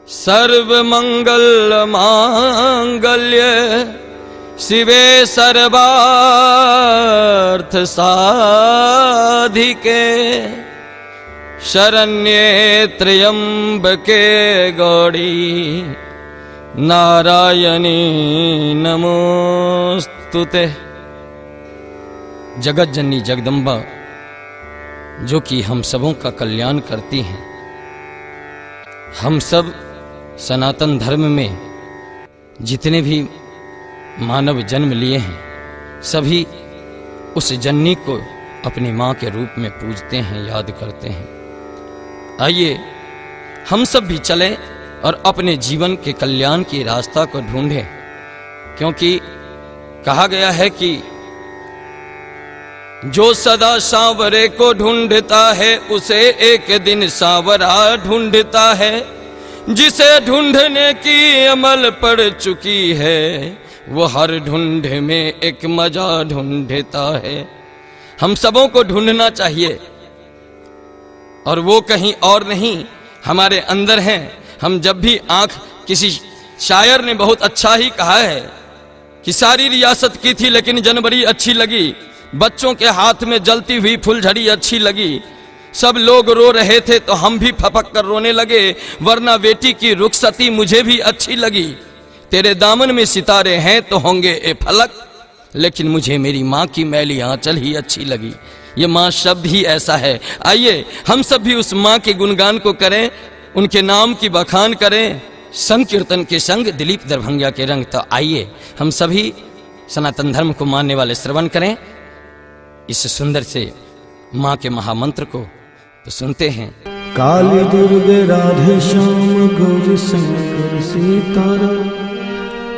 सर्वमंगल मांगल्य शिवे सर्वार्थ साधिके शरण्ये त्र्यंबके गौरी नारायणी नमोस्तुते। जगत जननी जगदम्बा जो कि हम सबों का कल्याण करती हैं, हम सब सनातन धर्म में जितने भी मानव जन्म लिए हैं सभी उस जननी को अपनी माँ के रूप में पूजते हैं, याद करते हैं। आइए हम सब भी चलें और अपने जीवन के कल्याण की रास्ता को ढूंढें, क्योंकि कहा गया है कि जो सदा सांवरे को ढूंढता है उसे एक दिन सांवरा ढूंढता है, जिसे ढूंढने की अमल पड़ चुकी है वो हर ढूंढे में एक मजा ढूंढता है। हम सबों को ढूंढना चाहिए और वो कहीं और नहीं हमारे अंदर हैं। हम जब भी आंख, किसी शायर ने बहुत अच्छा ही कहा है कि सारी रियासत की थी लेकिन जनवरी अच्छी लगी, बच्चों के हाथ में जलती हुई फुलझड़ी अच्छी लगी, सब लोग रो रहे थे तो हम भी फपक कर रोने लगे, वरना बेटी की रुखसती मुझे भी अच्छी लगी। तेरे दामन में सितारे हैं तो होंगे ए फलक, लेकिन मुझे मेरी माँ की मैली आंचल ही अच्छी लगी। ये माँ शब्द ही ऐसा है। आइए हम सब भी उस माँ के गुणगान को करें, उनके नाम की बखान करें, संकीर्तन के संग दिलीप दरभंगिया के रंग। तो आइए हम सभी सनातन धर्म को मानने वाले श्रवण करें इस सुंदर से माँ के महामंत्र को। तो सुनते हैं। काली दुर्गे राधे श्याम गौरी शंकर सीताराम,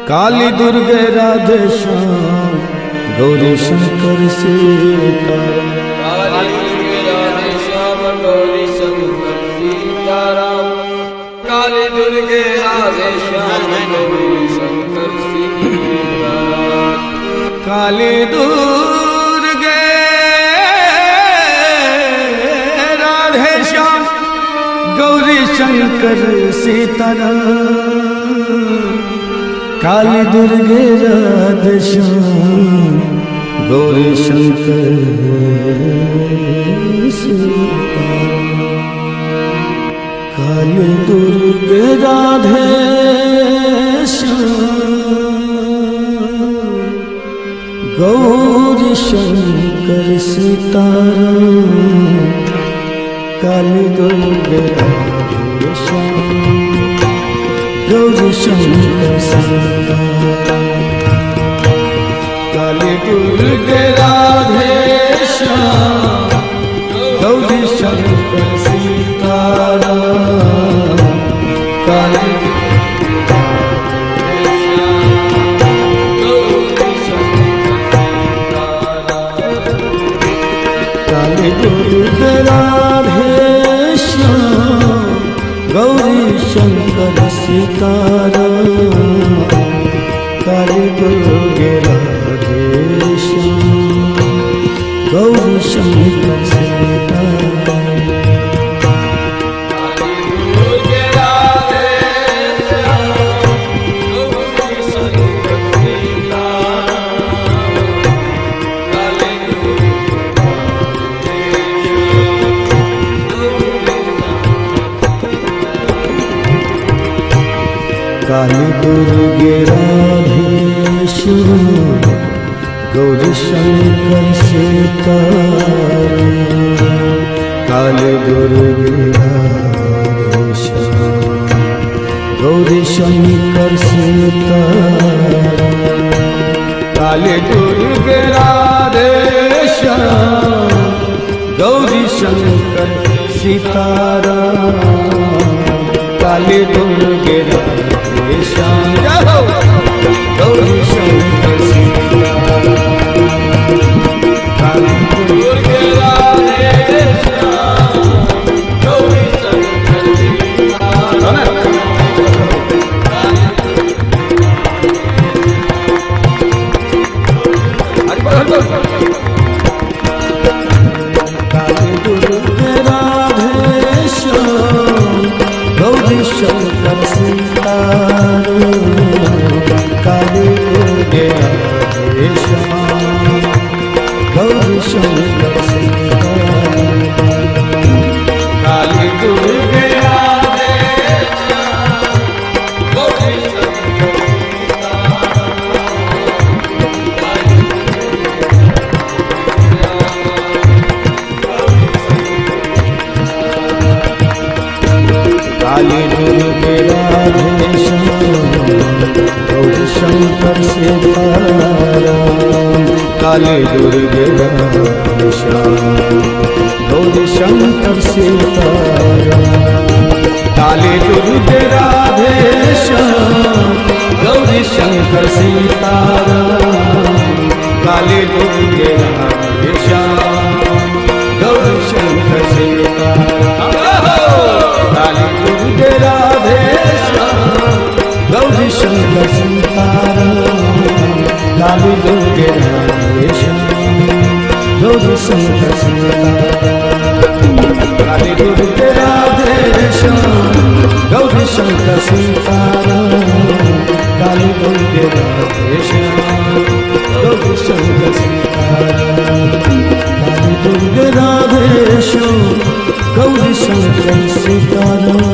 काली दुर्गे राधे श्याम गौरी शंकर सीताराम, काली दुर्गे राधे श्याम गौरी शंकर सीताराम, काली दुर्गे राधे श्याम गौरी शंकर सीताराम, काली दुर्गे राधे श्याम गौरी शंकर सीताराम, काली दुर्गे राधे श्याम गौरी शंकर सीताराम, काली दुर्गे राधे श्याम गौरी शंकर सीताराम, काली दुर्गे राधे श्याम गौरी शंकर सीताराम, काली दुर्गे राधे श्याम गौरी शंकर सीताराम, काली दुर्गे राधे श्याम गौरी शंकर सीताराम, काली दुर्गे राधे श्याम गौरी शंकर सीताराम, काली दुर्गे राधे श्याम गौरी शंकर सीताराम, काली दुर्गे राधे श्याम गौरी शंकर सीताराम, काली दुर्गे राधे श्याम गौरी शंकर सीताराम, काली दुर्गे राधे श्याम गौरी शंकर सीताराम, काली दुर्गे राधे श्याम गौरी शंकर सीताराम, काली दुर्गे राधे श्याम गौरी शंकर सीताराम काली दुर्गे राधे श्याम गौरी शंकर सीताराम काली दुर्गे राधे श्याम गौरी काली दुर्गे राधे श्याम गौरी शंकर सीताराम काली दुर्गे राधे श्याम गौरी शंकर सीताराम काली दुर्गे राधे श्याम गौरी शंकर सीताराम काली दुर्गे राधे श्याम गौरी शंकर सीताराम काली दुर्गे राधे श्याम गौरी शंकर सीताराम काली दुर्गे राधे श्याम गौरी शंकर सीताराम काली दुर्गे राधे श्याम गौरी शंकर सीताराम काली दुर्गे राधे श्याम गौरी शंकर सीताराम काली दुर्गे राधे श्याम गौरी शंकर सीताराम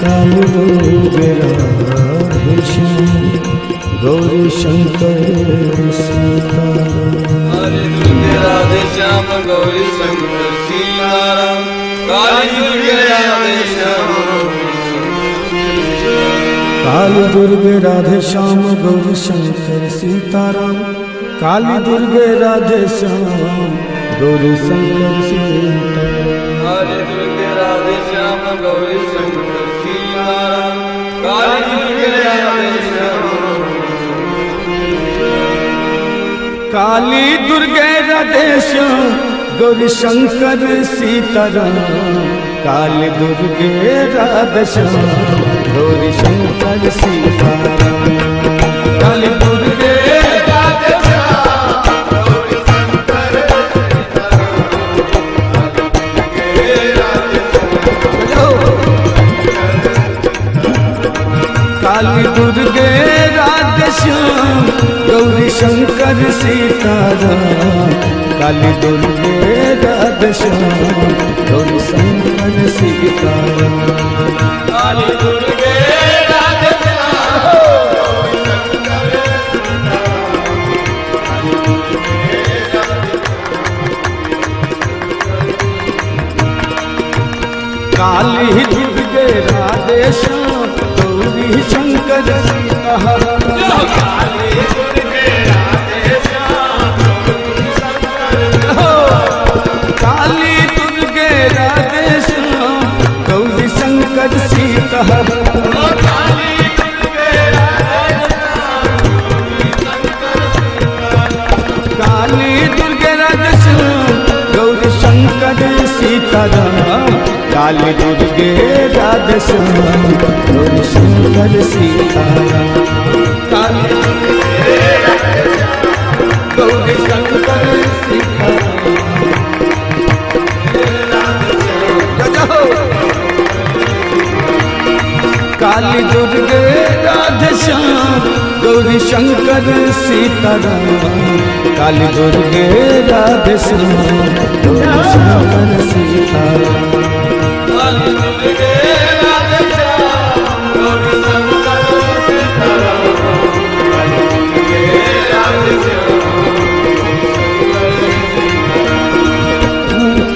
काली दुर्गे राधे श्याम गौरी शंकर सीताराम काली दुर्गे राधे श्याम गौरी शंकर सीताराम काली दुर्गे राधे श्याम काली दुर्गे राधे श्याम गौरी शंकर सीताराम काली दुर्गे राधे श्याम गौरी शंकर सीताराम काली दुर्गे राधे श्याम गौरी शंकर सीताराम काली दुर्गे राधे श्याम काली दुर्गे राधे श्याम गौरी शंकर सीताराम काली दुर्गे राधे श्याम गौरी शंकर सीताराम काली दुर्गे राधे श्याम गौरी शंकर काली दुर्गे राधे श्याम गौरी शंकर सीताराम काली दुर्गे राधे श्याम गौरी शंकर सीताराम काली दुर्गे राधे श्याम काली दुर्गे राधे श्याम गौरी शंकर सीताराम काली दुर्गे राधे श्याम काली दुर्गे राधे श्याम गौरी शंकर सीताराम काली दुर्गे राधे काली दुर्गे राधे श्याम गौरी शंकर सीताराम काली दुर्गे राधे श्याम गौरी शंकर सीताराम काली दुर्गे राधे श्याम गौरी शंकर काली दुर्गे राधे श्याम गौरी शंकर सीताराम काली दुर्गे राधे श्याम गौरी शंकर सीताराम काली दुर्गे राधे श्याम गौरी शंकर सीताराम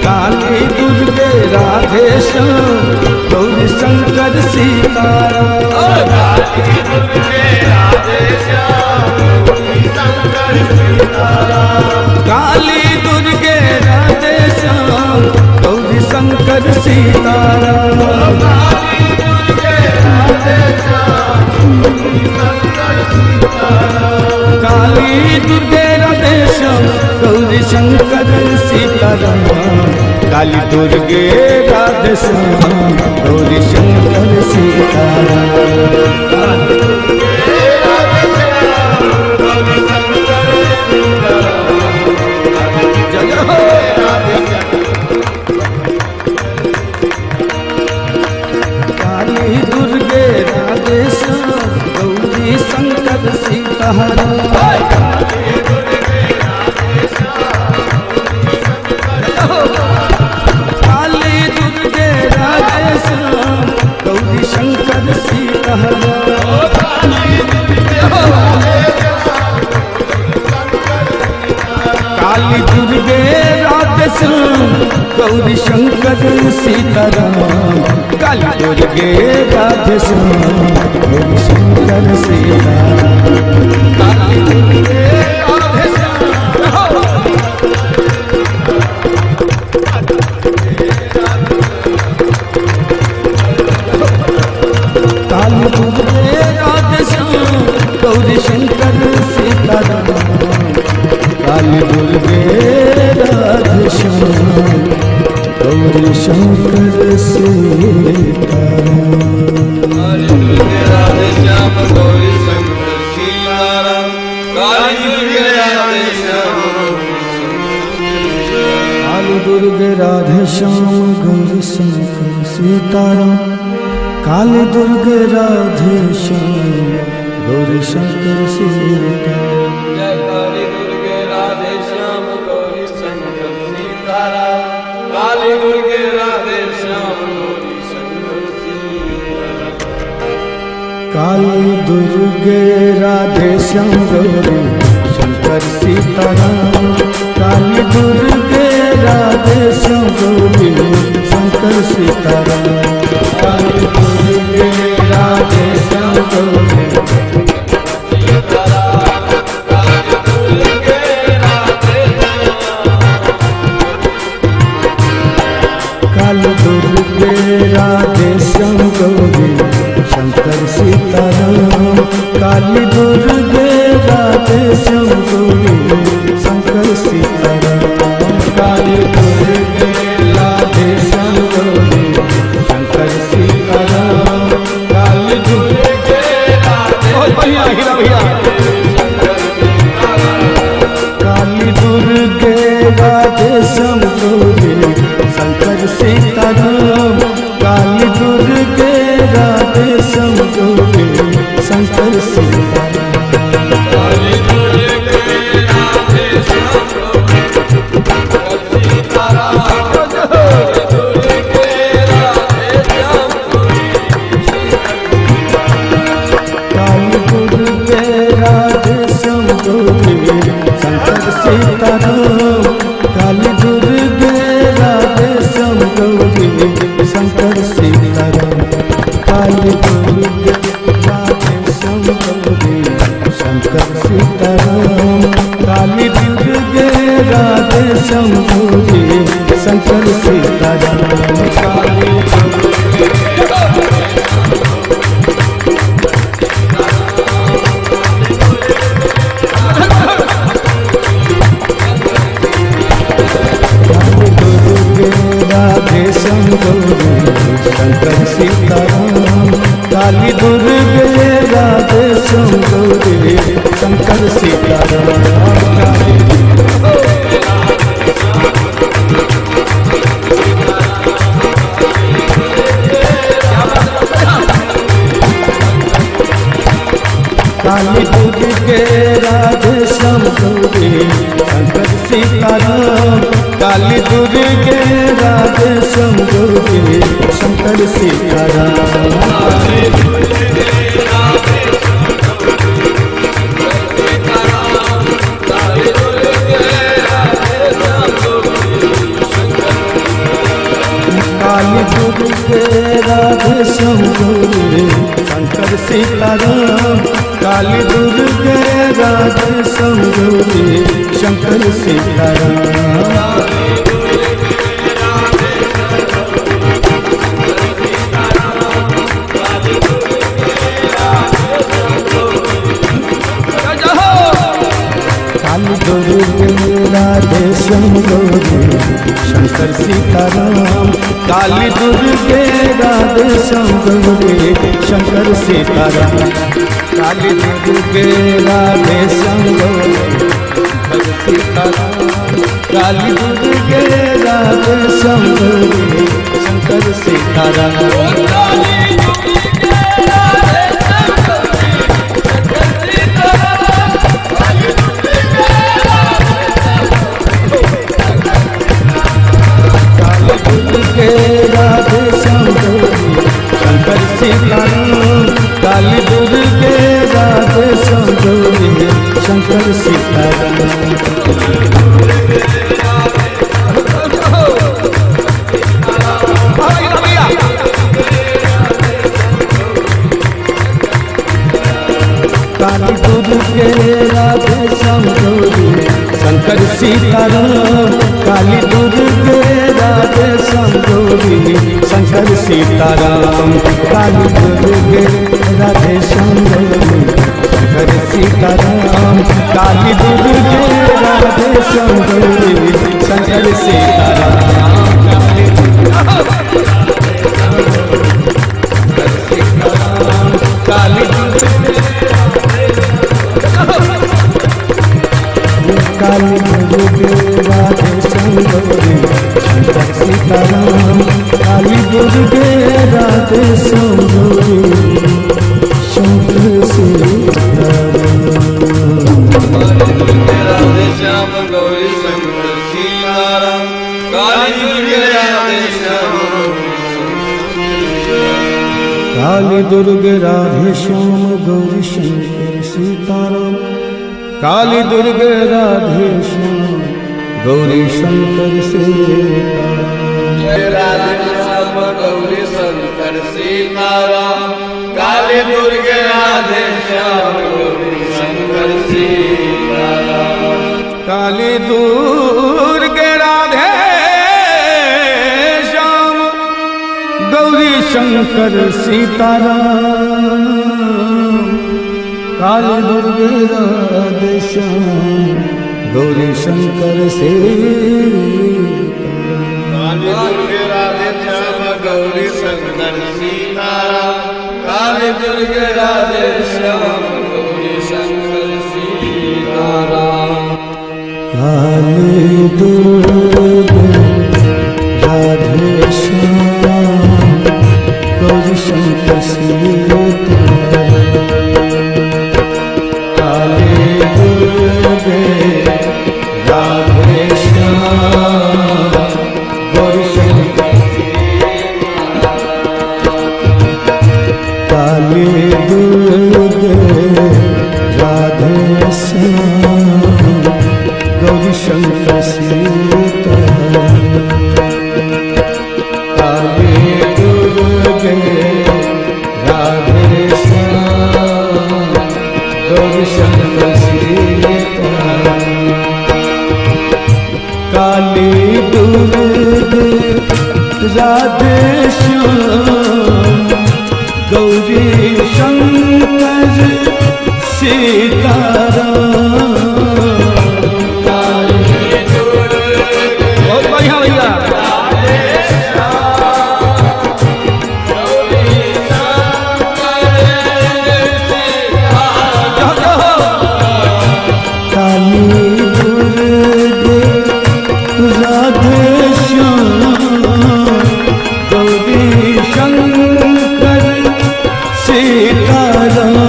काली दुर्गे राधे श्याम गौरी शंकर सीताराम काली दुर्गे राधे श्याम गौरी शंकर सीताराम काली दुर्गे राधे श्याम गौरी शंकर सीताराम काली दुर्गे राधे श्याम गौरी शंकर सीताराम काली दुर्गे राधे श्याम गौरी शंकर सीताराम काली दुर्गे राधे श्याम गौरी शंकर सीताराम काली दुर्गे राधे श्याम गौरी शंकर सीताराम जय हो राधे श्याम राधे श्याम गौरी शंकर सीताराम। काली दुर्गे राधे श्याम गौरी शंकर सीताराम। काली दुर्गे राधे श्याम गौरी शंकर सीताराम। काली दुर्गे राधे श्याम गौरी शंकर सीताराम। काली दुर्गे राधे काली दुर्गे राधे श्याम गौरी शंकर सीताराम। काली दुर्गे राधे श्याम गौरी शंकर सीताराम। काली दुर्गे राधे श्याम गौरी शंकर सीताराम। काली दुर्गे राधे श्याम। काली दुर्गे राधे श्याम गौरी शंकर सीताराम। काली दुर्गे राधे श्याम गौरी शंकर सीताराम। जय काली दुर्गे राधे श्याम गौरी शंकर सीताराम। काली दुर्गे राधे श्याम गौरी शंकर सीताराम। काली दुर्गे राधे श्याम गौरी शंकर सीताराम। काली दुर्गे राधे श्याम गौरी शंकर सीताराम। काली दुर्गे राधे श्याम गौरी काली दुर्गे राधे श्याम गौरी शंकर सीताराम। काली दुर्गे राधे श्याम गौरी शंकर सीताराम। काली दुर्गे राधे श्याम गौरी शंकर सीताराम। काली दुर्गे भैया काली दुर्गे राधे श्याम गौरी शंकर सीताराम। काली दुर्गे राधे श्याम गौरी शंकर सीताराम। काली दुर्गे राधे श्याम गौरी शंकर सीताराम। काली दुर्गे राधे श्याम गौरी काली दुर्गे राधे श्याम गौरी शंकर सीताराम। काली दुर्गे राधे श्याम गौरी शंकर सीताराम। काली दुर्गे राधे श्याम गौरी शंकर सीताराम। काली दुर्गे राधे श्याम गौरी शंकर सीताराम। काली राधे श्याम गौरी शंकर सीताराम। काली दुर्गे राधे श्याम गौरी शंकर सीताराम। काली दुर्गे राधे श्याम गौरी शंकर सीताराम। काली दुर्गे राधे श्याम गौरी शंकर सीताराम। काली दुर्गे राधे श्याम गौरी शंकर सीताराम। काली दुर्गे राधे श्याम गौरी शंकर सीताराम। काली दुर्गे राधे श्याम गौरी शंकर सीताराम। काली दुर्गे राधे श्याम गौरी शंकर सीताराम। काली दुर्गे राधे श्याम गौरी शंकर सीताराम। काली दुर्गे राधे श्याम गौरी शंकर सीताराम। सीताराम। काली दुर्गे राधे श्याम गौरी शंकर सीताराम। काली दुर्गे राधे श्याम गौरी शंकर सीताराम। काली दुर्गे राधे श्याम गौरी शंकर सीताराम। काली दुर्गे राधे श्याम गौरी शंकर सीताराम। काली काली दुर्गे राधे श्याम गौरी शंकर सीताराम। काली दुर्गे राधे श्याम गौरी शंकर सीताराम। राधे श्याम गौरी शंकर सीताराम। काली दुर्गे राधे श्याम काली दुर्गे राधे श्याम गौरी शंकर सीताराम। काली दुर्गे राधे श्याम गौरी शंकर सीताराम। राधे श्याम गौरी शंकर सीताराम। काली दुर्गे राधे श्याम गौरी शंकर सीताराम। काली दुर्गे राधे श्याम गौरी शंकर सीताराम। काली दुर्गे राधे श्याम गौरी शंकर सीताराम। काली दुर्गे राधे श्याम गौरी शंकर सीताराम। काली दुर्गे राधे श्याम गौरी शंकर सीताराम। काली दुर्गे राधे श्याम गौरी शंकर राधे श्याम गौरी शंकर सीताराम। बहुत बढ़िया भैया। काली दुर्गे राधे श्याम गौरी शंकर सीताराम।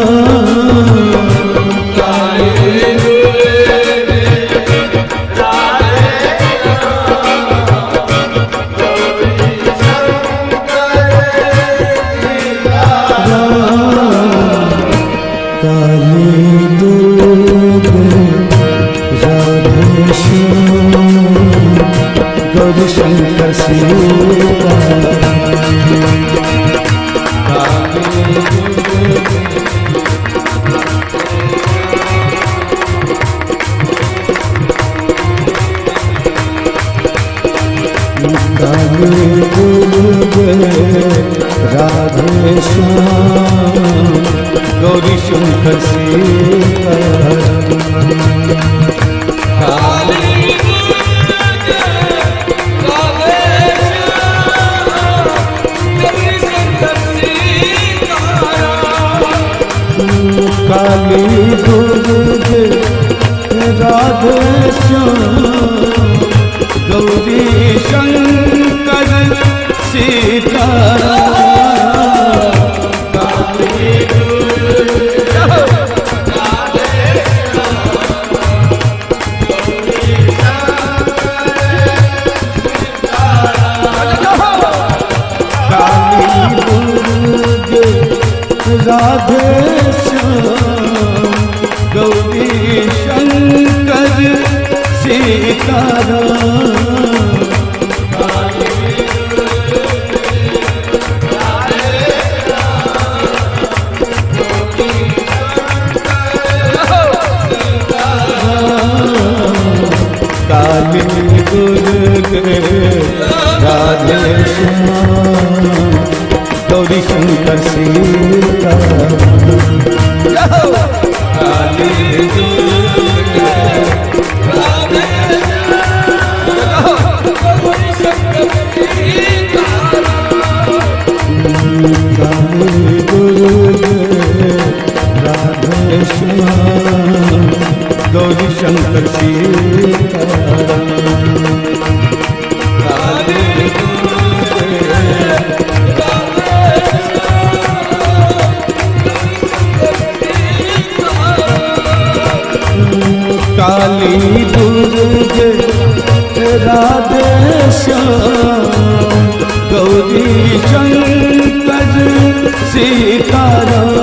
गौरी शंकर राधे श्याम गौरी शंकर काली दुर्गे राधे श्याम गौरी शंकर सीताराम। राधे श्याम गौरी शंकर सीताराम। काली दुर्गे राधे श्याम गौरी शंकर सीताराम। काली दुर्गे राधे गौरी शंकर सीताराम। काली दुर्गे राधे श्याम गौरी शंकर सीताराम। काली दुर्गे राधे श्याम गौरी शंकर सीताराम।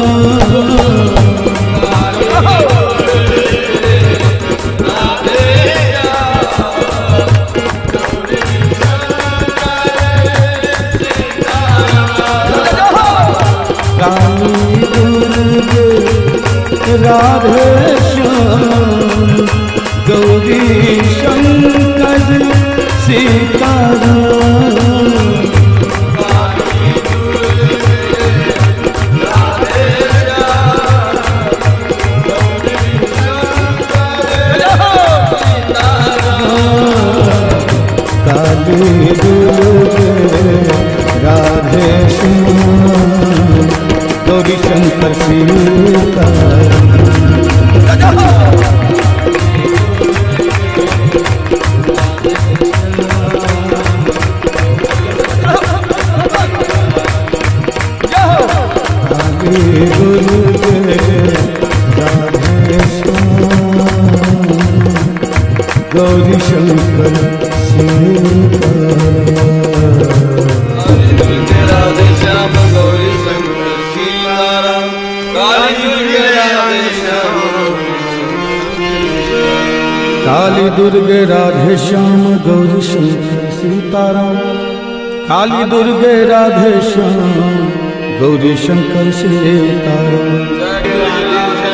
राधे श्याम गौरी शंकर सीताराम। काली दुर्गे राधे श्याम गौरी शंकर सीताराम। गौरी शंकर राधे श्याम गौरी शंकर सीताराम। काली दुर्गे राधे श्याम। काली दुर्गे राधे श्याम गौरी शंकर सीताराम। काली दुर्गे राधे श्याम गौरी शंकर सीताराम।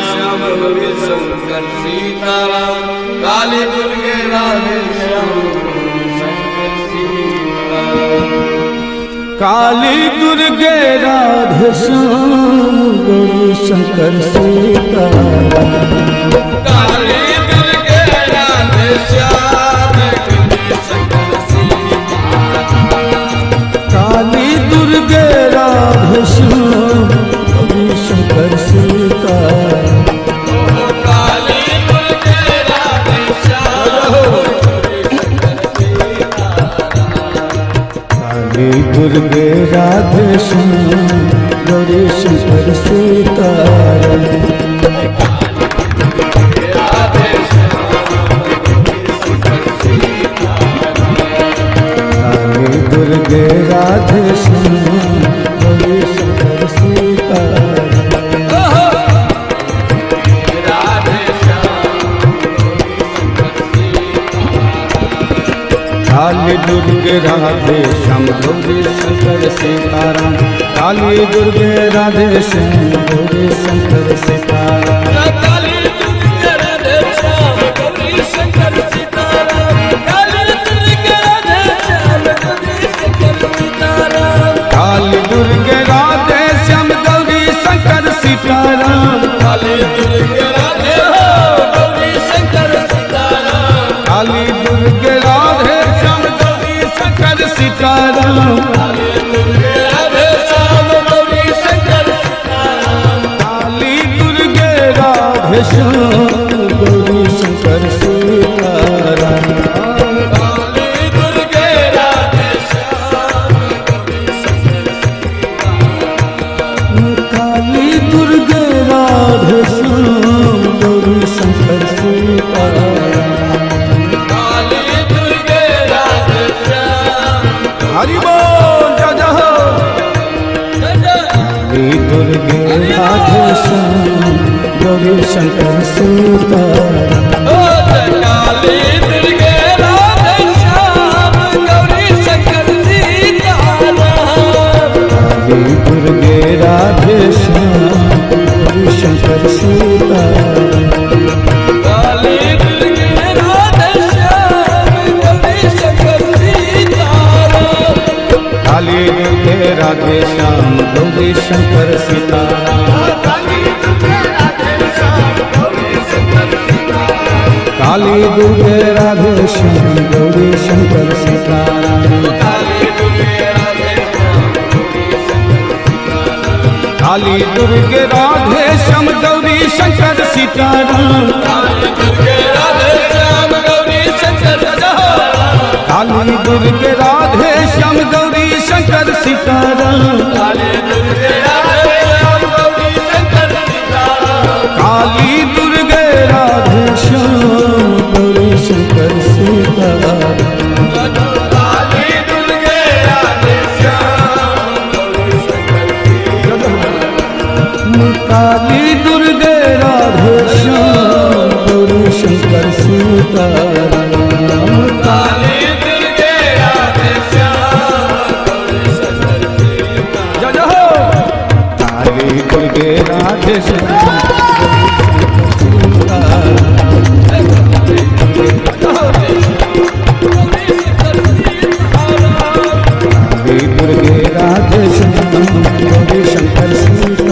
श्याम गौरी शंकर सीताराम। काली दुर्गे राधे श्याम शंकर सीताराम। काली दुर्गे राधे श्याम गौरी शंकर सीताराम। काली दुर्गे राधे श्याम गौरी शंकर सीताराम। काली दुर्गे राधे श्याम गौरी शंकर सीताराम। काली दुर्गे राधे श्याम गौरी शंकर सीताराम। काली दुर्गे राधे श्याम गौरी शंकर सीताराम। काली दुर्गे राधे श्याम गौरी शंकर सीताराम। काली दुर्गे राधे श्याम गौरी शंकर सीताराम। काली दुर्गे राधे श्याम गौरी शंकर सीताराम। काली दुर्गे राधे श्याम गौरी शंकर सीताराम। काली दुर्गे राधे श्याम गौरी शंकर सीताराम। काली दुर्गे राधे गौरी शंकर सीताराम। काली दुर्गे राधे श्याम गौरी शंकर सीताराम। काली दुर्गे राधे श्याम गौरी शंकर सीताराम। काली दुर्गे राधे श्याम गौरी शंकर सीताराम। काली दुर्गे राधे श्याम गौरी शंकर सीताराम। काली दुर्गे राधे श्याम गौरी शंकर सीताराम। काली दुर्गे राधे श्याम। हरि बोल जय जय हो। काली दुर्गे राधे श्याम गौरी शंकर सीताराम। काली दुर्गे दुर्गे राधे श्याम गौरी शंकर सीताराम। काली दुर्गे राधे श्याम गौरी शंकर सीताराम। काली दुर्गे राधे श्याम गौरी शंकर सीताराम। काली दुर्गे राधे श्याम गौरी शंकर सीताराम। काली दुर्गे राधे श्याम गौरी शंकर सीताराम। काली दुर्गे राधे श्याम गौरी शंकर सीताराम। काली दुर्गे राधे श्याम गौरी शंकर सीताराम। काली दुर्गे राधे श्याम गौरी शंकर सीताराम। काली दुर्गे राधे श्याम गौरी शंकर सीताराम। काली दुर्गे राधे श्याम गौरी शंकर सीताराम। काली दुर्गे राधे श्याम दुर्गे राधे श्याम गौरी शंकर सीताराम।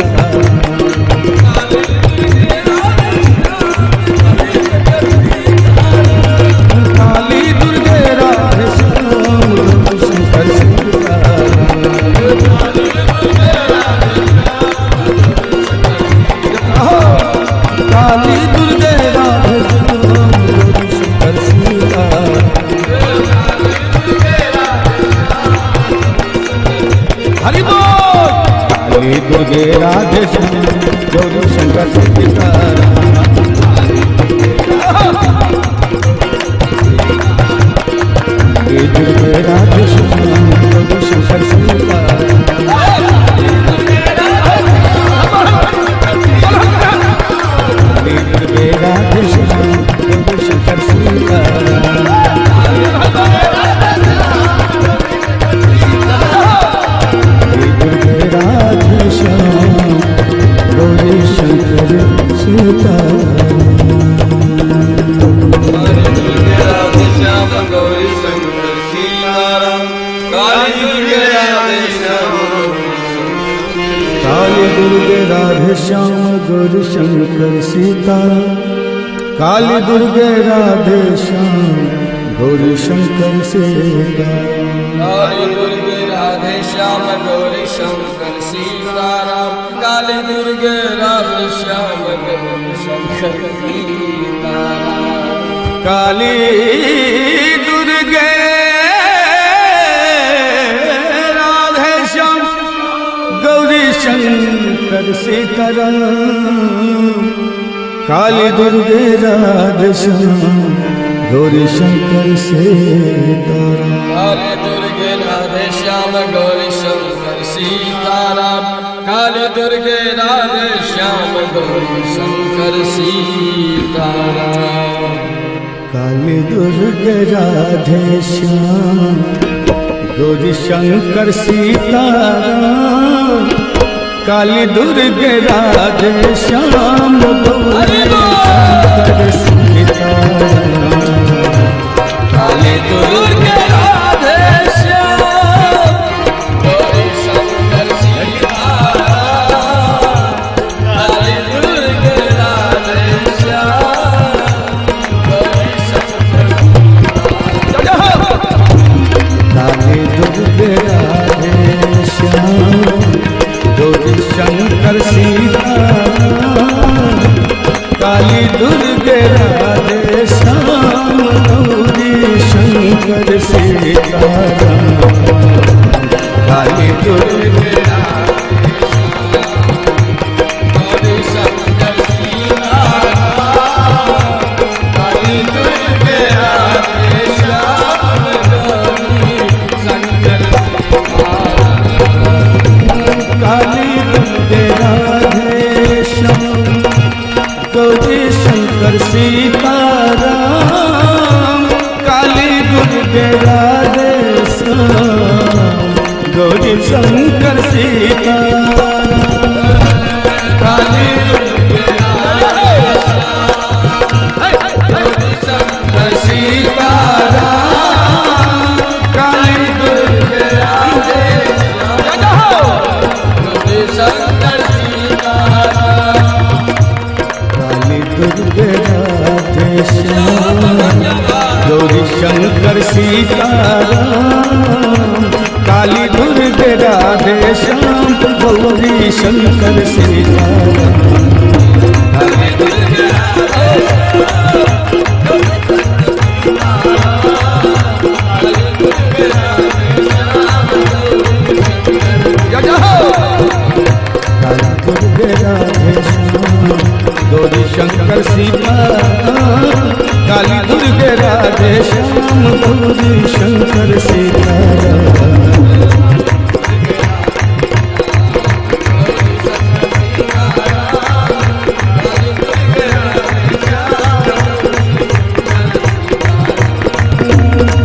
दुर्गे राधे श्याम गौरी शंकर सीताराम। दुर्गे राधे श्याम गौरी शंकर सीताराम। दुर्गे राधे श्याम गौरी शंकर सीताराम। काली दुर्गे राधे श्याम गौरी शंकर सीताराम। काली दुर्गे राधे श्याम गौरी शंकर सीताराम। काली दुर्गे राधे श्याम गौरी शंकर सीताराम। काली दुर्गे राधे श्याम गौरी शंकर सीताराम। काली दुर्गे राधे श्याम गौरी शंकर सीताराम। काली दुर्गे राधे श्याम गौरी शंकर सीताराम। काली दुर्गे राधे श्याम गौरी शंकर सीताराम। काली दुर्गे राधे श्याम गौरी शंकर सीताराम। काली दुर्गे राधे श्याम गौरी शंकर सीताराम। काली दुर्गे राधे श्याम गौरी शंकर सीताराम। काली दुर्गे राधे श्याम गौरी शंकर सीताराम। काली दुर्गे राधे श्याम गौरी शंकर काली दुर्गे राधे श्याम गौरी शंकर सीताराम। काली दुर्गे राधे श्याम गौरी शंकर सीताराम। शंकर सीताराम। काली दुर्गे राधे श्याम गौरी शंकर सीताराम। काली दुर्गे राधे श्याम गौरी शंकर सीताराम। काली दुर्गे राधे गौरी शंकर सीताराम। काली दुर्गे राधे श्याम गौरी शंकर सीताराम।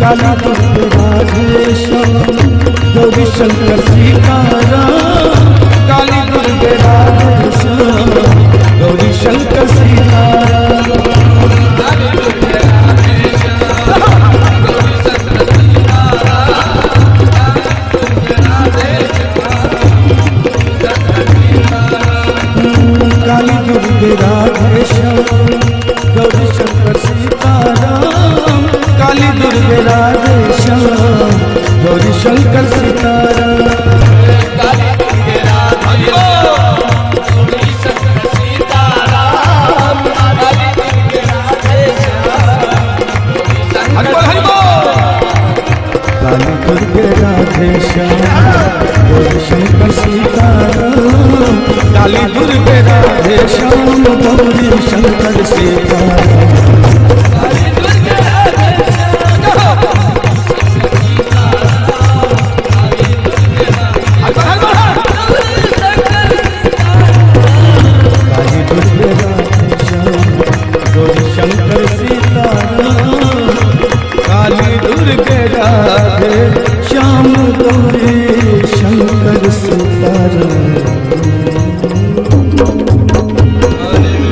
काली दुर्गे राधे श्याम गौरी शंकर सीताराम। काली दुर्गे राधे श्याम गौरी शंकर सीताराम। काली दुर्गे राधे श्याम गौरी शंकर सीताराम। काली दुर्गे राधे श्याम गौरी शंकर सीताराम। काली दुर्गे राधे श्याम गौरी शंकर सीताराम। काली दुर्गे राधे श्याम गौरी शंकर सीताराम। काली दुर्गे राधे श्याम गौरी शंकर सीताराम। काली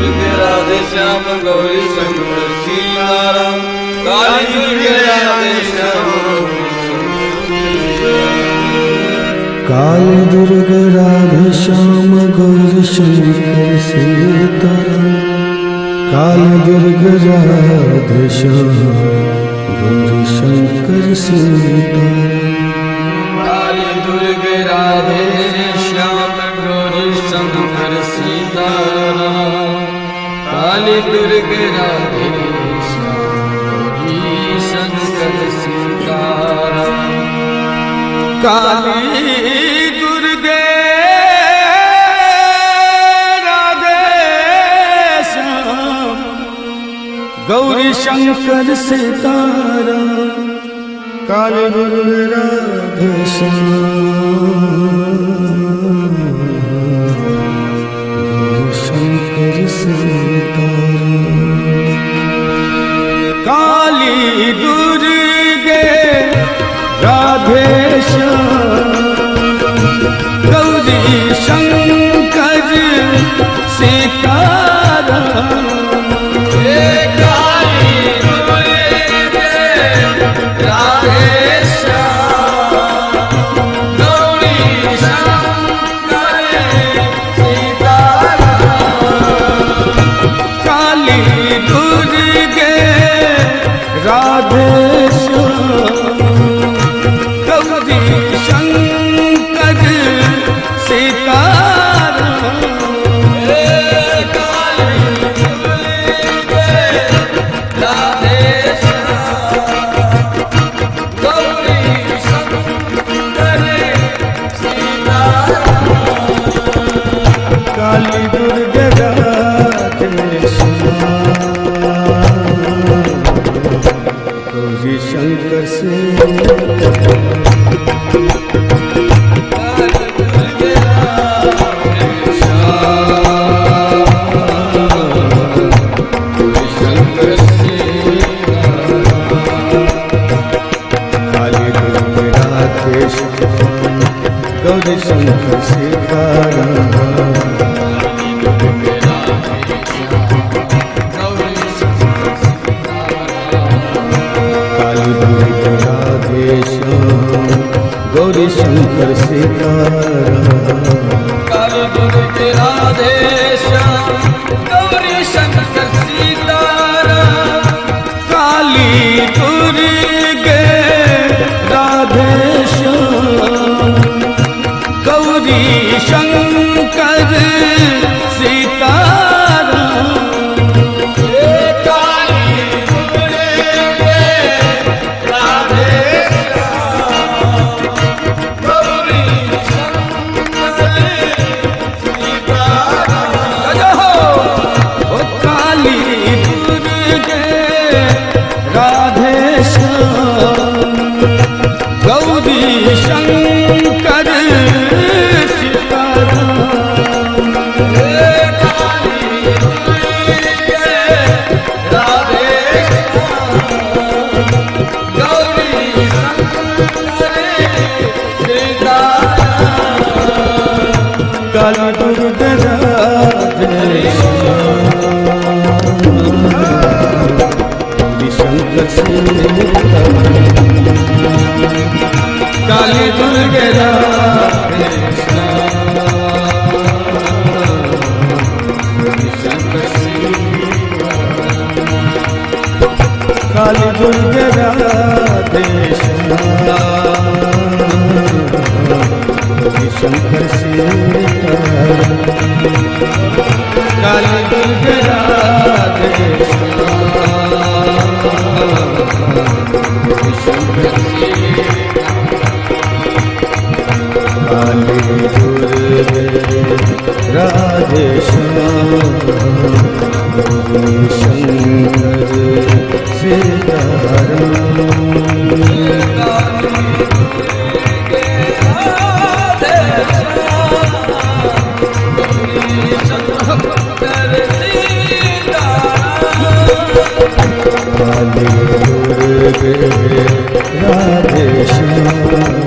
दुर्गे राधे श्याम गौरी शंकर सीताराम। काली दुर्गे राधे श्याम गौरी शंकर सीताराम। काली दुर्गे राधे श्याम गौरी शंकर सीताराम। काली दुर्गे राधे श्याम गौरी शंकर सीताराम। काली दुर्गे राधे श्याम गौरी शंकर सीताराम। काली दुर्गे राधे श्याम गौरी शंकर सीताराम। काली दुर्गे राधे श्याम गौरी शंकर सीताराम। काली दुर्गे राधे श्याम गौरी शंकर सीताराम। काली दुर्गे राधे शंकर से गौरी शंकर सीताराम। दुर्गे राधे श्याम गौरी शंकर सीताराम। काली दुर्गे राधे श्याम गौरी शंकर सीताराम। काली दुर्गे राधे श्याम गौरी शंकर सीताराम। ओ काली दुर्गे राधे श्याम गौरी शंकर सीताराम। काली दुर्गे राधे गौरी शंकर सीताराम। काली दुर्गे राधे गौरी शंकर सीताराम। काली दुर्गे राधे शंकर सीताराम। काली दुर्गे राधे शंकर काली दुर्गे राधे शंकर सीताराम। काली दुर्गे राधे शंकर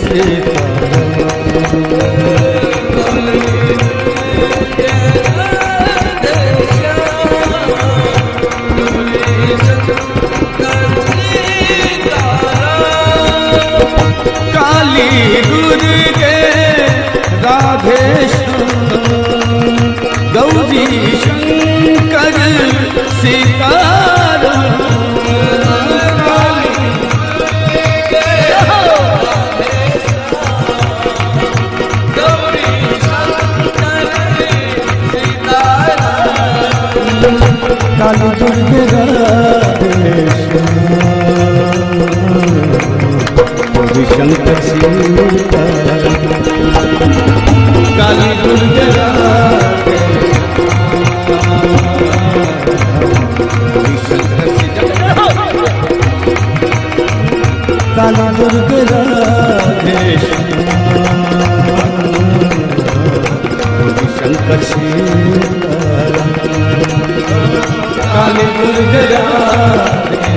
सीताराम। काली दुर्गे राधे गौरी शंकर सीताराम। काली दुर्गे राधे गौरी शंकर सीताराम। काली दुर्गे राधे काली दुर्गे राधे शंकर सीताराम। काली दुर्गे राधे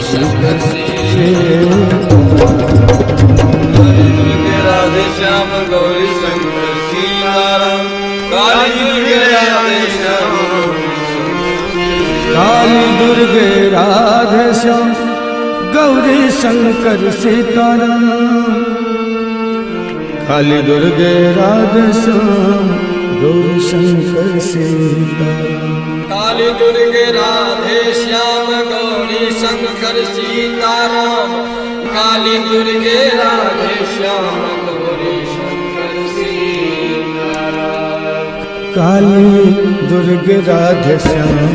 शंकर राधे श्याम गौरी शंकर सीताराम। काली दुर्गे राधे श्याम काली दुर्गे राधे श्याम गौरी शंकर सीताराम। काली दुर्गे राधे श्याम गौरी शंकर सीताराम। काली दुर्गे राधे श्याम गौरी शंकर सीताराम। काली दुर्गे राधे श्याम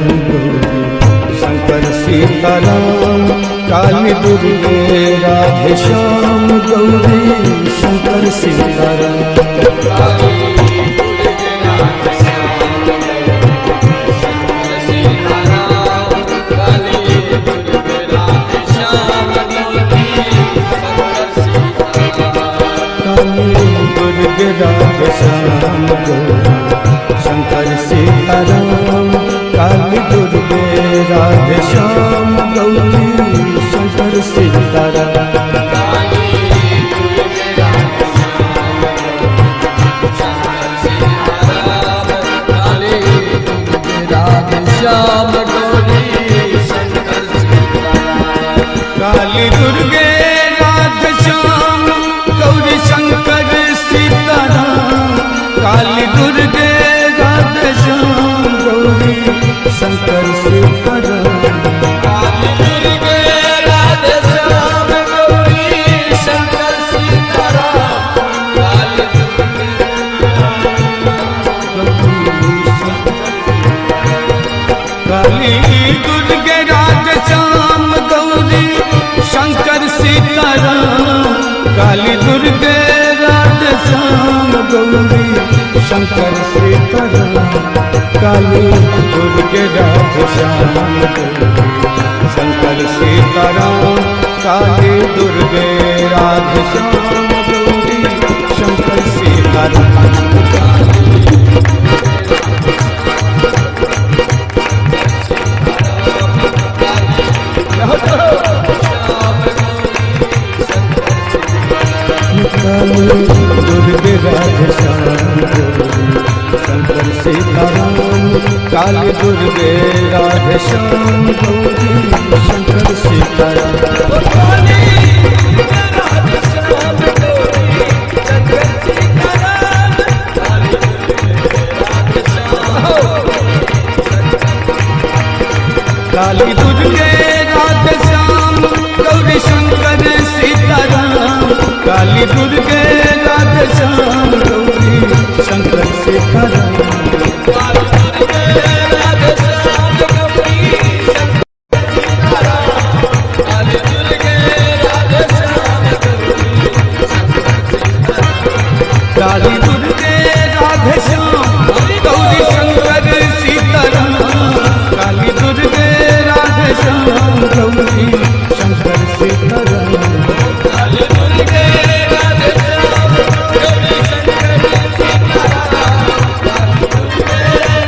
गौरी शंकर सीताराम। काली दुर्गे राधे श्याम गौरी शंकर सीताराम। काली दुर्गे राधे श्याम गौरी शंकर सीताराम। दुर्गे राधे श्याम गौरी शंकर सीताराम। काली दुर्गे राधे श्याम गौरी शंकर सीताराम। श्याम गौरी शंकर सीताराम। शंकर सीताराम काली दुर्गे राधे श्याम गौरी शंकर सीताराम काली काली दुर्गे राधे श्याम गौरी शंकर सीताराम काली दुर्गे राधे श्याम गौरी शंकर सीताराम काली दुर्गे राधे श्याम गौरी शंकर सीताराम काली दुर्गे राधे श्याम गौरी शंकर सीताराम दुर्गे राधे श्याम गौरी शंकर सीताराम काली दुर्गे राधे श्याम गौरी शंकर सीताराम काली दुर्गे राधे श्याम गौरी शंकर सीताराम काली दुर्गे राधे श्याम गौरी शंकर सीताराम काली दुर्गे राधे श्याम गौरी शंकर सीताराम काली दुर्गे राधे श्याम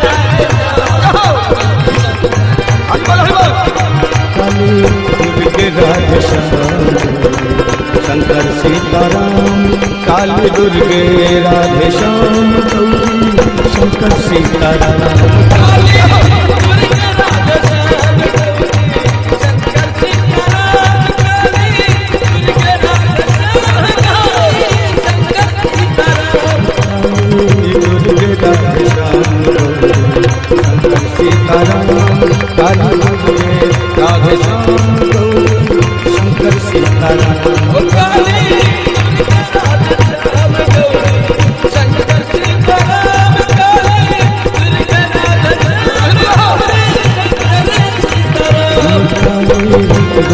गौरी शंकर सीताराम शंकर सीताराम काली दुर्गे राधे श्याम गौरी शंकर सीताराम दुर्गे राधे श्याम शंकर सीताराम काली दुर्गे राधे श्याम गौरी शंकर सीताराम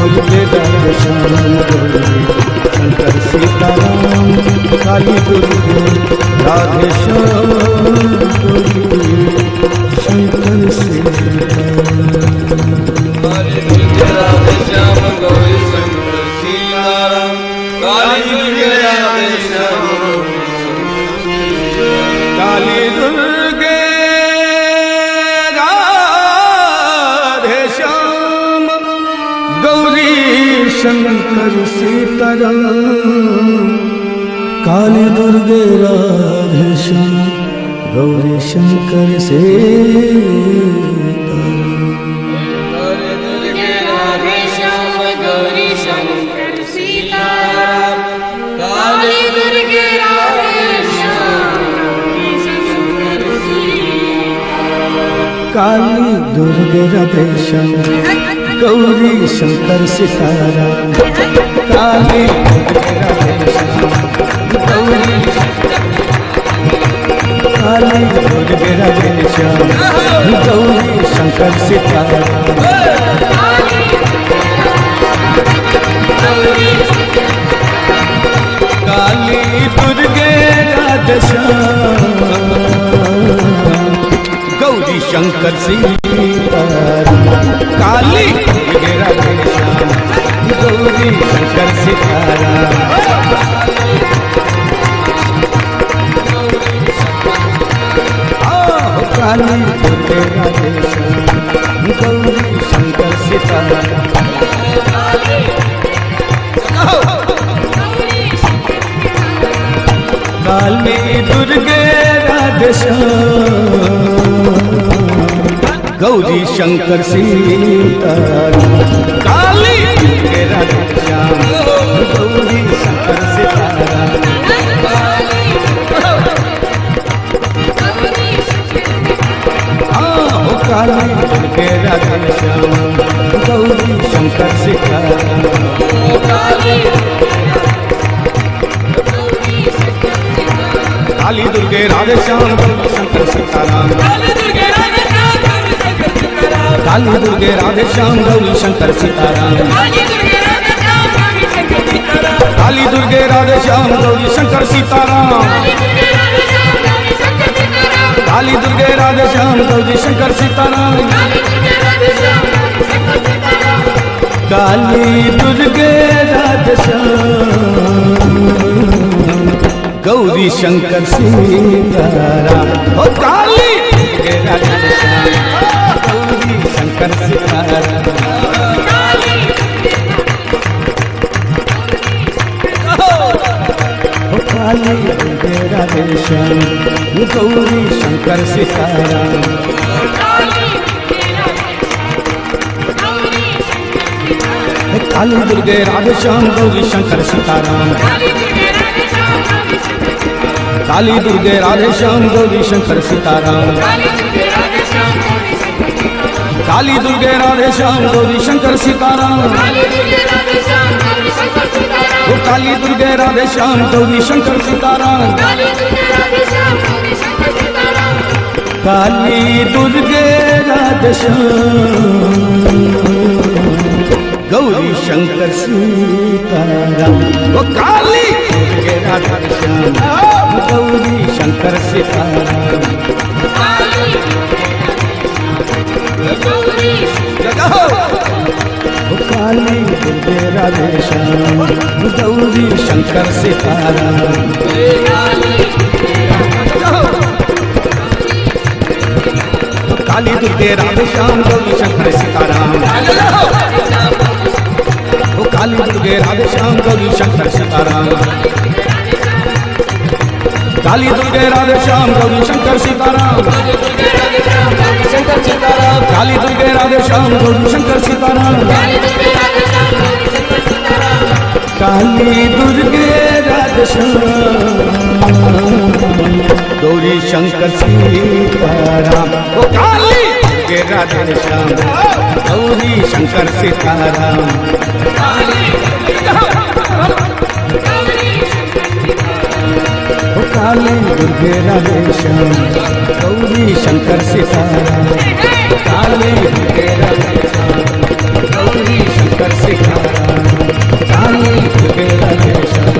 दुर्गे राधे श्याम गौरी शंकर सीताराम काली दुर्गे राधे श्याम गौरी शंकर सीताराम काली दुर्गे राधे श्याम काली दुर्गे राधे श्याम गौरी शंकर सीताराम काली दुर्गे राधे श्याम गौरी शंकर सीताराम काली दुर्गे राधे श्याम काली दुर्गे राधे श्याम गौरी शंकर सीताराम काली दुर्गे राधे श्याम गौरी काली दुर्गे राधे श्याम गौरी शंकर सीताराम काली दुर्गे राधे श्याम गौरी शंकर सीताराम काली दुर्गे राधे श्याम गौरी शंकर सीताराम काली दुर्गे राधे श्याम गौरी शंकर सीताराम काली दुर्गे राधे श्याम गौरी शंकर सीताराम काली दुर्गे राधे श्याम गौरी शंकर सीताराम काली दुर्गे काली दुर्गे राधे श्याम गौरी शंकर सीताराम काली दुर्गे राधे श्याम गौरी शंकर सीताराम काली दुर्गे राधे श्याम गौरी शंकर सीताराम काली दुर्गे राधे श्याम गौरी शंकर सीताराम काली दुर्गे राधे श्याम गौरी शंकर सीताराम काली दुर्गे राधे श्याम गौरी शंकर सीताराम ओ काली दुर्गे राधे श्याम गौरी शंकर सीताराम काली दुर्गे राधे श्याम गौरी शंकर सीताराम काली दुर्गे राधे श्याम गौरी शंकर सीताराम काली दुर्गे राधे श्याम गौरी शंकर सीताराम काली दुर्गे राधे श्याम गौरी शंकर सीताराम काली दुर्गे राधे श्याम गौरी शंकर सीताराम काली दुर्गे राधे श्याम गौरी शंकर सीताराम वो काली दुर्गे राधे श्याम गौरी शंकर सीताराम काली दुर्गे राधे श्याम गौरी शंकर सीताराम काली दुर्गे राधे श्याम गौरी शंकर सीताराम काली दुर्गे राधे श्याम गौरी शंकर सीताराम काली दुर्गे राधे श्याम गौरी शंकर सीताराम काली दुर्गे राधे श्याम गौरी शंकर सीताराम काली दुर्गे राधे श्याम गौरी शंकर सीताराम ओ काली दुर्गे राधे श्याम गौरी शंकर सीताराम काली दुर्गे राधे श्याम गौरी शंकर सीताराम काली दुर्गे राधे श्याम गौरी शंकर सीताराम काली दुर्गे राधे श्याम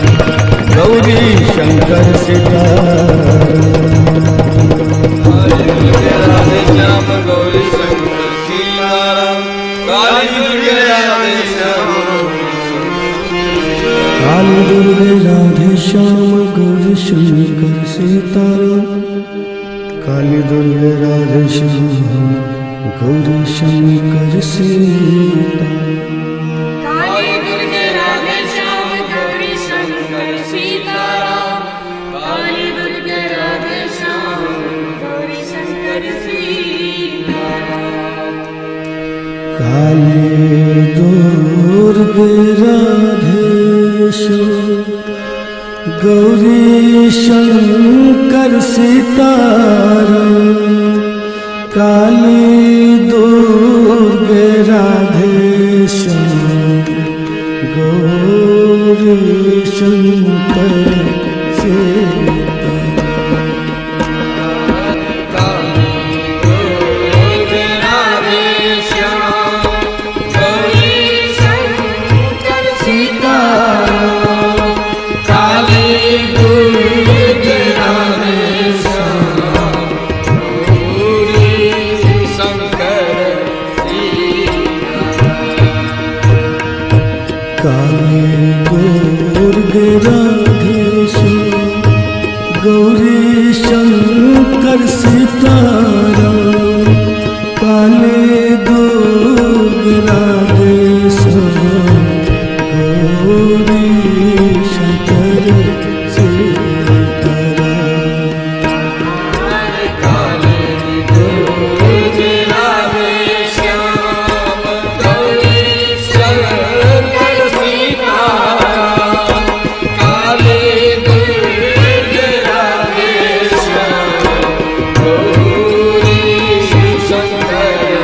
गौरी शंकर सीताराम राधे श्याम गौरी शंकर सीताराम काली दुर्गे राधे श्याम काली दुर्गे राधे श्याम गौरी शंकर सीताराम काली दुर्गे राधे श्याम गौरी शंकर सीताराम काली दुर्गे राधे श्याम गौरी शंकर सीताराम काली दुर्गे राधे श्याम गौरी शंकर सीताराम काली दुर्गे राधे श्याम गौरी शंकर सीताराम काली दुर्गे राधे श्याम गौरी शंकर सीताराम काली दुर्गे राधे श्याम गौरी शंकर सीताराम काली दुर्गे राधे श्याम गौरी शंकर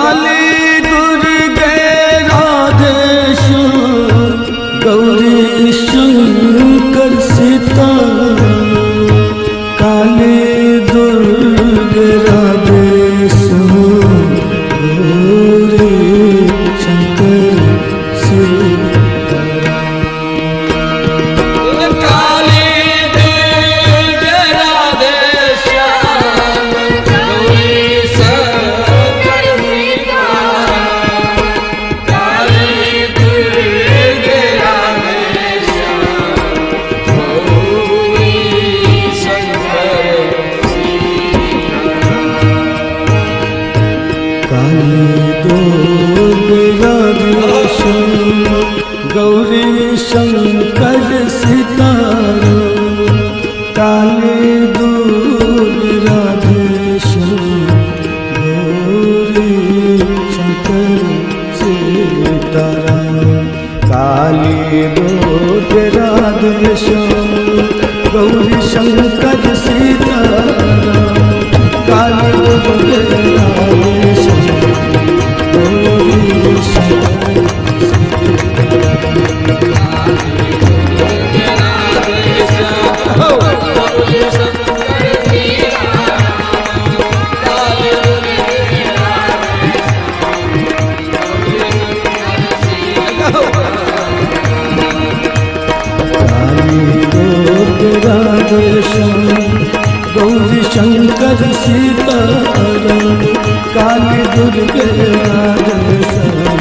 काली दुर्गे राधे श्याम गौरी शंकर सीताराम काली दुर्गे राधे श्याम गौरी शंकर सीताराम काली दुर्गे राधे श्याम गौरी शंकर सीताराम काली दुर्गे राधे श्याम गौरी शंकर काली दुर्गे राधे श्याम गौरी शंकर सीताराम काली दुर्गे राधे श्याम गौरी शंकर सीताराम काली दुर्गे राधे श्याम गौरी शंकर सीताराम काली दुर्गे राधे श्याम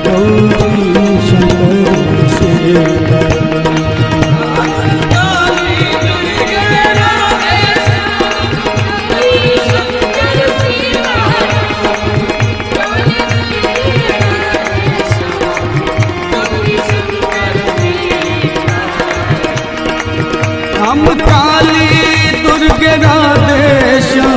गौरी शंकर राधे श्याम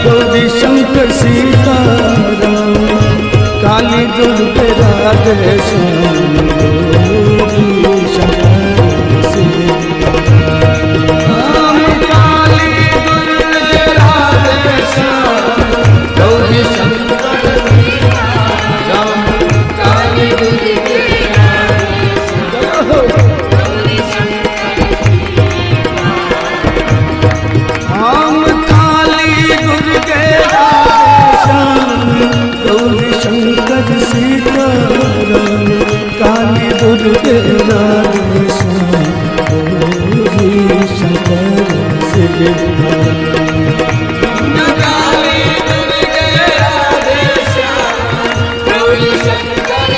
गौरी शंकर सीताराम काली दुर्गे राधे श्याम गौरी शंकर सीताराम हम काली दुर्गे राधे श्याम गौरी शंकर सीताराम काली दुर्गे राधे श्याम गौरी शंकर सीताराम हम काली दुर्गे राधे श्याम गौरी शंकर सीताराम काली दुर्गे हम काली दुर्गे राधे श्याम गौरी शंकर सीताराम काली दुर्गे राधे श्याम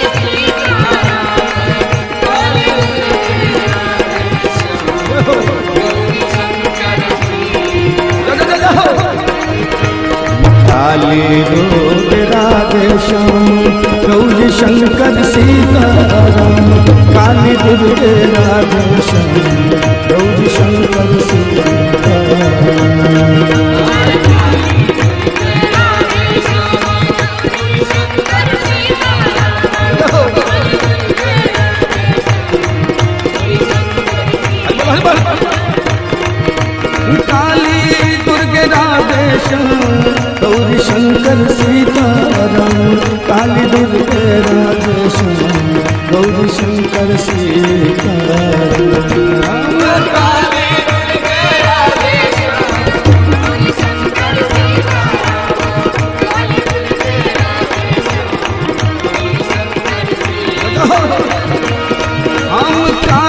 गौरी शंकर सीताराम काली दुर्गे राधे श्याम गौरी शंकर सीताराम काली दुर्गे राधे श्याम गौरी शंकर काली दुर्गे राधे श्याम गौरी शंकर सीताराम काली दुर्गे राधे श्याम गौरी शंकर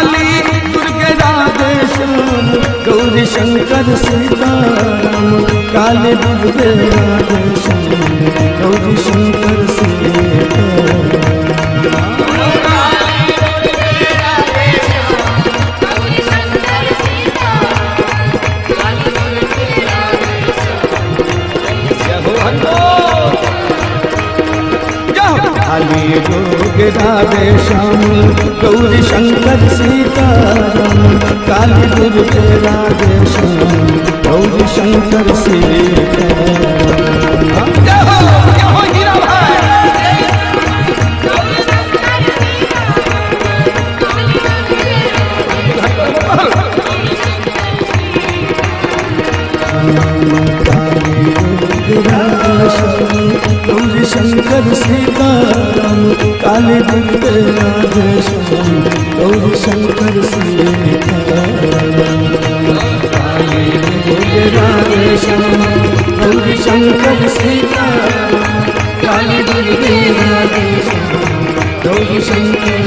काली दुर्गे राधे श्याम गौरी शंकर सीताराम काली दुर्गे राधे श्याम गौरी शंकर सीताराम हम काली दुर्गे राधे श्याम गौरी शंकर सीताराम काली दुर्गे राधे श्याम गौरी शंकर सीताराम काली दुर्गे राधे श्याम गौरी शंकर सीताराम काली दुर्गे राधे श्याम गौरी शंकर सीताराम शंकर सीताराम काली दुर्गे राधे श्याम गौरी शंकर सीताराम काली दुर्गे राधे श्याम गौरी शंकर सीताराम काली दुर्गे राधे श्याम गौरी शंकर